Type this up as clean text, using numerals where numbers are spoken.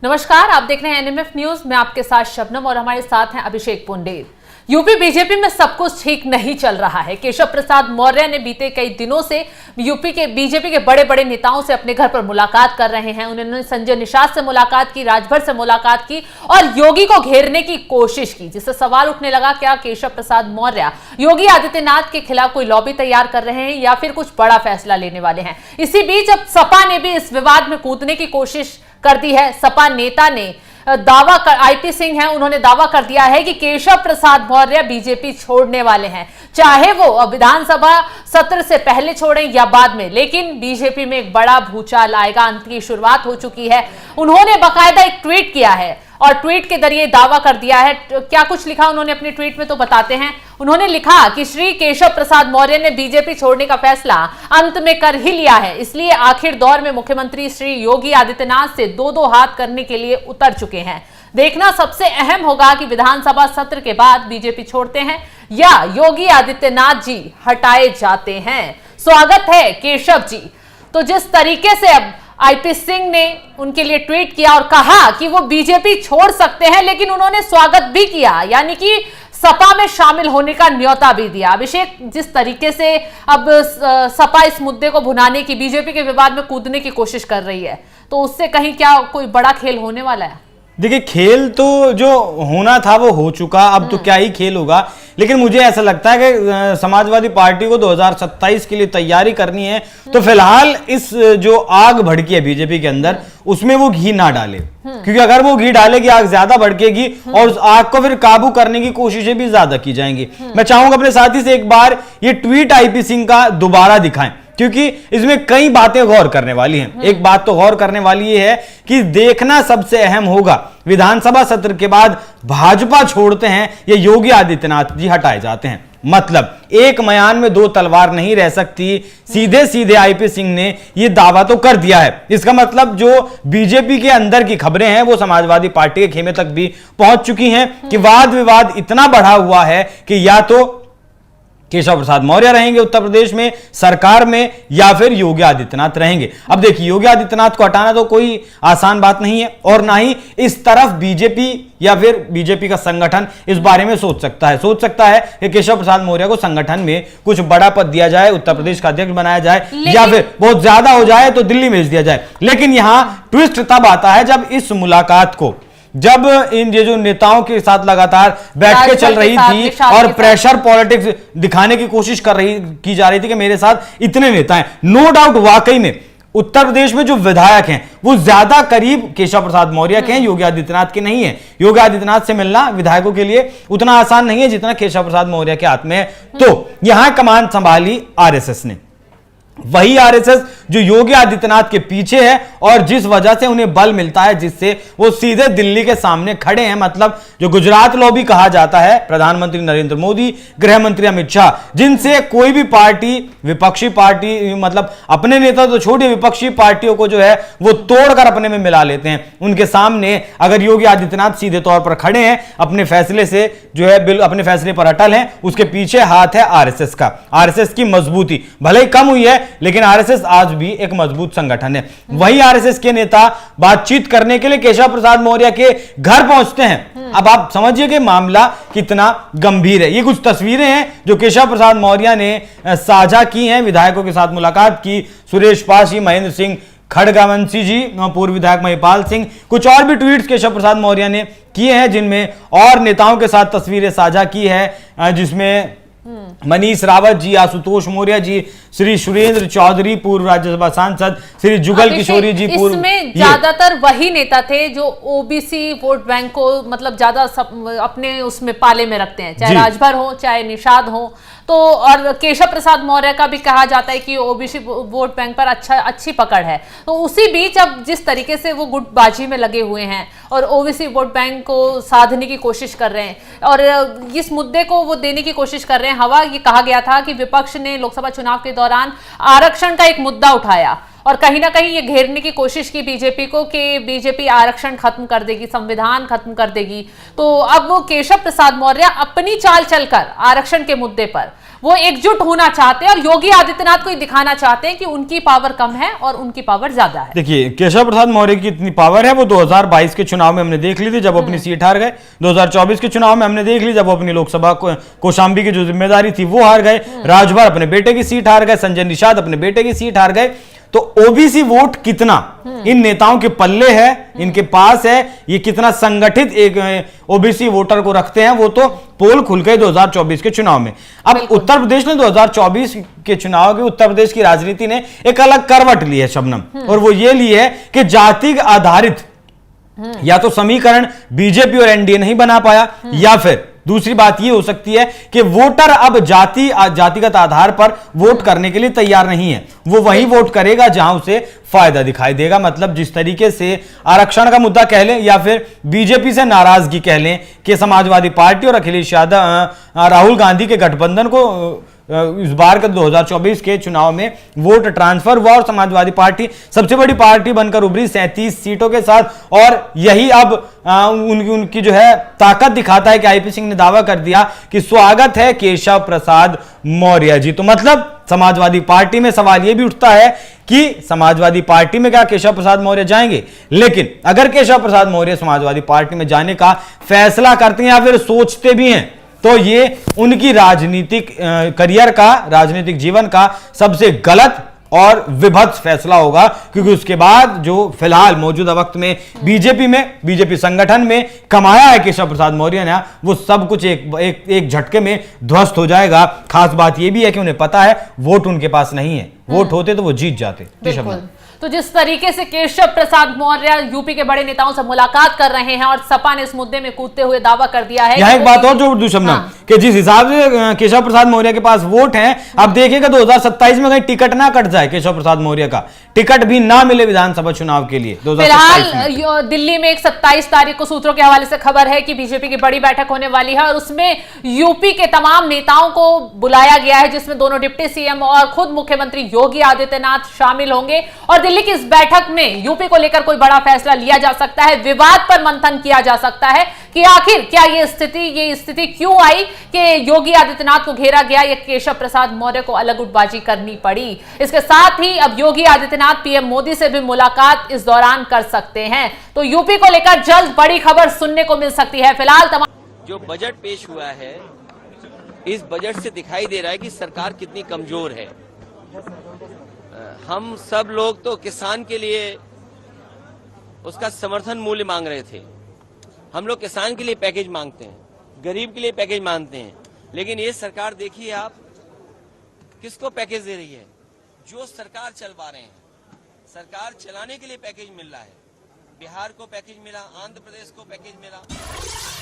नमस्कार, आप देख रहे हैं एनएमएफ न्यूज। मैं आपके साथ शबनम और हमारे साथ हैं अभिषेक पुंडेर। यूपी बीजेपी में सब कुछ ठीक नहीं चल रहा है। केशव प्रसाद मौर्य ने बीते कई दिनों से यूपी के बीजेपी के बड़े बड़े नेताओं से अपने घर पर मुलाकात कर रहे हैं। उन्होंने संजय निषाद से मुलाकात की, राजभर से मुलाकात की और योगी को घेरने की कोशिश की, जिससे सवाल उठने लगा क्या केशव प्रसाद मौर्य योगी आदित्यनाथ के खिलाफ कोई लॉबी तैयार कर रहे हैं या फिर कुछ बड़ा फैसला लेने वाले हैं। इसी बीच अब सपा ने भी इस विवाद में कूदने की कोशिश कर दी है। सपा नेता ने दावा कर, आईपी सिंह है, उन्होंने दावा कर दिया है कि केशव प्रसाद मौर्य बीजेपी छोड़ने वाले हैं, चाहे वो विधानसभा सत्र से पहले छोड़ें या बाद में, लेकिन बीजेपी में एक बड़ा भूचाल आएगा। अंत की शुरुआत हो चुकी है। उन्होंने बाकायदा एक ट्वीट किया है और ट्वीट के जरिए दावा कर दिया है। क्या कुछ लिखा उन्होंने अपने ट्वीट में, तो बताते हैं। उन्होंने लिखा कि श्री केशव प्रसाद मौर्य ने बीजेपी छोड़ने का फैसला अंत में कर ही लिया है, इसलिए आखिर दौर में मुख्यमंत्री श्री योगी आदित्यनाथ से दो दो हाथ करने के लिए उतर चुके हैं। देखना सबसे अहम होगा कि विधानसभा सत्र के बाद बीजेपी छोड़ते हैं या योगी आदित्यनाथ जी हटाए जाते हैं। स्वागत है केशव जी। तो जिस तरीके से अब आईपी सिंह ने उनके लिए ट्वीट किया और कहा कि वो बीजेपी छोड़ सकते हैं, लेकिन उन्होंने स्वागत भी किया, यानी कि सपा में शामिल होने का न्योता भी दिया। अभिषेक, जिस तरीके से अब सपा इस मुद्दे को भुनाने की, बीजेपी के विवाद में कूदने की कोशिश कर रही है, तो उससे कहीं क्या कोई बड़ा खेल होने वाला है? देखिए, खेल तो जो होना था वो हो चुका, अब तो क्या ही खेल होगा। लेकिन मुझे ऐसा लगता है कि समाजवादी पार्टी को 2027 के लिए तैयारी करनी है, तो फिलहाल इस जो आग भड़की है बीजेपी के अंदर, उसमें वो घी ना डाले, क्योंकि अगर वो घी डालेगी आग ज्यादा भड़केगी और उस आग को फिर काबू करने की कोशिशें भी ज्यादा की जाएंगी। मैं चाहूंगा अपने साथी से एक बार ये ट्वीट आईपी सिंह का दोबारा दिखाएं, क्योंकि इसमें कई बातें गौर करने वाली हैं। एक बात तो गौर करने वाली ये है कि देखना सबसे अहम होगा विधानसभा सत्र के बाद भाजपा छोड़ते हैं या योगी आदित्यनाथ जी हटाए जाते हैं। मतलब एक मयान में दो तलवार नहीं रह सकती। सीधे सीधे आईपी सिंह ने यह दावा तो कर दिया है। इसका मतलब जो बीजेपी के अंदर की खबरें हैं वो समाजवादी पार्टी के खेमे तक भी पहुंच चुकी हैं कि वाद विवाद इतना बढ़ा हुआ है कि या तो केशव प्रसाद मौर्य रहेंगे उत्तर प्रदेश में सरकार में या फिर योगी आदित्यनाथ रहेंगे। अब देखिए, योगी आदित्यनाथ को हटाना तो कोई आसान बात नहीं है और ना ही इस तरफ बीजेपी या फिर बीजेपी का संगठन इस बारे में सोच सकता है कि केशव प्रसाद मौर्य को संगठन में कुछ बड़ा पद दिया जाए, उत्तर प्रदेश का अध्यक्ष बनाया जाए या फिर बहुत ज्यादा हो जाए तो दिल्ली भेज दिया जाए। लेकिन यहां ट्विस्ट तब आता है जब इस मुलाकात को, जब इन ये जो नेताओं के साथ लगातार बैठ के चल रही थी और प्रेशर पॉलिटिक्स दिखाने की कोशिश की जा रही थी कि मेरे साथ इतने नेता हैं। नो डाउट वाकई में उत्तर प्रदेश में जो विधायक हैं वो ज्यादा करीब केशव प्रसाद मौर्य के हैं, योगी आदित्यनाथ के नहीं है। योगी आदित्यनाथ से मिलना विधायकों के लिए उतना आसान नहीं है जितना केशव प्रसाद मौर्य के हाथ में है। तो यहां कमान संभाली आरएसएस ने, वही आरएसएस जो योगी आदित्यनाथ के पीछे है और जिस वजह से उन्हें बल मिलता है, जिससे वो सीधे दिल्ली के सामने खड़े हैं। मतलब जो गुजरात लॉबी कहा जाता है, प्रधानमंत्री नरेंद्र मोदी, गृह मंत्री अमित शाह, जिनसे कोई भी पार्टी, विपक्षी पार्टी, मतलब अपने नेता तो छोड़िए, विपक्षी पार्टियों को जो है वो तोड़कर अपने में मिला लेते हैं। उनके सामने अगर योगी आदित्यनाथ सीधे तौर पर खड़े हैं, अपने फैसले से जो है अपने फैसले पर अटल हैं, उसके पीछे हाथ है आरएसएस का। आरएसएस की मजबूती भले ही कम हुई है, लेकिन आरएसएस आज भी एक मजबूत संगठन है। वही आरएसएस के नेता बातचीत करने के लिए केशव प्रसाद मौर्य के घर पहुंचते हैं। अब आप समझिए कि मामला कितना गंभीर है। ये कुछ तस्वीरें हैं जो केशव प्रसाद मौर्य ने साझा की हैं, विधायकों के साथ मुलाकात की, सुरेश पासी, महेंद्र सिंह खड़गवंशी जी, पूर्व विधायक महिपाल सिंह, कुछ और भी ट्वीट्स केशव प्रसाद मौर्य ने किए हैं जिनमें और नेताओं के साथ तस्वीरें साझा की है, जिसमें मनीष रावत जी, आशुतोष मौर्य जी, श्री सुरेंद्र चौधरी पूर्व राज्यसभा सांसद, श्री जुगल किशोरी जी पूर्व। इसमें ज्यादातर वही नेता थे जो ओबीसी वोट बैंक को मतलब ज्यादा अपने उसमें पाले में रखते हैं, चाहे राजभर हो चाहे निषाद हो। तो और केशव प्रसाद मौर्य का भी कहा जाता है कि ओबीसी वोट बैंक पर अच्छी पकड़ है। तो उसी बीच अब जिस तरीके से वो गुटबाजी में लगे हुए हैं और ओबीसी वोट बैंक को साधने की कोशिश कर रहे हैं और इस मुद्दे को वो देने की कोशिश कर रहे हैं हवा। ये कहा गया था कि विपक्ष ने लोकसभा चुनाव के दौरान आरक्षण का एक मुद्दा उठाया और कहीं ना कहीं ये घेरने की कोशिश की बीजेपी को कि बीजेपी आरक्षण खत्म कर देगी, संविधान खत्म कर देगी। तो अब वो केशव प्रसाद मौर्य अपनी चाल चलकर आरक्षण के मुद्दे पर वो एकजुट होना चाहते हैं और योगी आदित्यनाथ को ही दिखाना चाहते हैं कि उनकी पावर कम है और उनकी पावर ज्यादा है। देखिए, केशव प्रसाद मौर्य की इतनी पावर है, वो 2022 के चुनाव में हमने देख ली थी जब वो अपनी सीट हार गए। 2024 के चुनाव में हमने देख ली जब वो अपनी लोकसभा कौशांबी की जो जिम्मेदारी थी वो हार गए। राजभर अपने बेटे की सीट हार गए, संजय निषाद अपने बेटे की सीट हार गए। तो ओबीसी वोट कितना इन नेताओं के पल्ले है, इनके पास है, ये कितना संगठित एक ओबीसी वोटर को रखते हैं, वो तो पोल खुल गए 2024 के चुनाव में। अब उत्तर प्रदेश ने 2024 के चुनाव की उत्तर प्रदेश की राजनीति ने एक अलग करवट ली है शबनम, और वो ये ली है कि जाति आधारित या तो समीकरण बीजेपी और एनडीए नहीं बना पाया, या फिर दूसरी बात यह हो सकती है कि वोटर अब जातिगत आधार पर वोट करने के लिए तैयार नहीं है। वो वही वोट करेगा जहां उसे फायदा दिखाई देगा। मतलब जिस तरीके से आरक्षण का मुद्दा कह लें या फिर बीजेपी से नाराजगी कह लें कि समाजवादी पार्टी और अखिलेश यादव राहुल गांधी के गठबंधन को इस बार के 2024 के चुनाव में वोट ट्रांसफर हुआ और समाजवादी पार्टी सबसे बड़ी पार्टी बनकर उभरी 37 सीटों के साथ, और यही अब उनकी जो है ताकत दिखाता है कि आईपी सिंह ने दावा कर दिया कि स्वागत है केशव प्रसाद मौर्य जी। तो मतलब समाजवादी पार्टी में सवाल यह भी उठता है कि समाजवादी पार्टी में क्या केशव प्रसाद मौर्य जाएंगे, लेकिन अगर केशव प्रसाद मौर्य समाजवादी पार्टी में जाने का फैसला करते हैं या फिर सोचते भी हैं तो ये उनकी राजनीतिक करियर का, राजनीतिक जीवन का सबसे गलत और विभत्स फैसला होगा, क्योंकि उसके बाद जो फिलहाल मौजूदा वक्त में बीजेपी संगठन में कमाया है केशव प्रसाद मौर्य ने, वो सब कुछ एक झटके में ध्वस्त हो जाएगा। खास बात यह भी है कि उन्हें पता है वोट उनके पास नहीं है, वोट होते तो वो जीत जाते। तो जिस तरीके से केशव प्रसाद मौर्य यूपी के बड़े नेताओं से मुलाकात कर रहे हैं और सपा ने इस मुद्दे में कूदते हुए दावा कर दिया है। यहाँ एक बात और जो दुश्मन कि जिस हिसाब से केशव प्रसाद मौर्य के पास वोट हैं, अब देखिएगा 2027 में कहीं टिकट ना कट जाए, केशव प्रसाद मौर्य का टिकट भी ना मिले विधानसभा चुनाव के लिए। फिलहाल दिल्ली में एक 27 तारीख को सूत्रों के हवाले से खबर है कि बीजेपी की बड़ी बैठक होने वाली है और उसमें यूपी के तमाम नेताओं को बुलाया गया है, जिसमें दोनों डिप्टी सीएम और खुद मुख्यमंत्री योगी आदित्यनाथ शामिल होंगे। और दिल्ली की इस बैठक में यूपी को लेकर कोई बड़ा फैसला लिया जा सकता है, विवाद पर मंथन किया जा सकता है कि आखिर क्या ये स्थिति क्यों आई कि योगी आदित्यनाथ को घेरा गया या केशव प्रसाद मौर्य को अलग उठबाजी करनी पड़ी। इसके साथ ही अब योगी आदित्यनाथ पीएम मोदी से भी मुलाकात इस दौरान कर सकते हैं। तो यूपी को लेकर जल्द बड़ी खबर सुनने को मिल सकती है। फिलहाल जो बजट पेश हुआ है, इस बजट से दिखाई दे रहा है कि सरकार कितनी कमजोर है। हम सब लोग तो किसान के लिए उसका समर्थन मूल्य मांग रहे थे। हम लोग किसान के लिए पैकेज मांगते हैं, गरीब के लिए पैकेज मांगते हैं, लेकिन ये सरकार देखिए आप किसको पैकेज दे रही है। जो सरकार चलवा रहे हैं, सरकार चलाने के लिए पैकेज मिल रहा है। बिहार को पैकेज मिला, आंध्र प्रदेश को पैकेज मिला।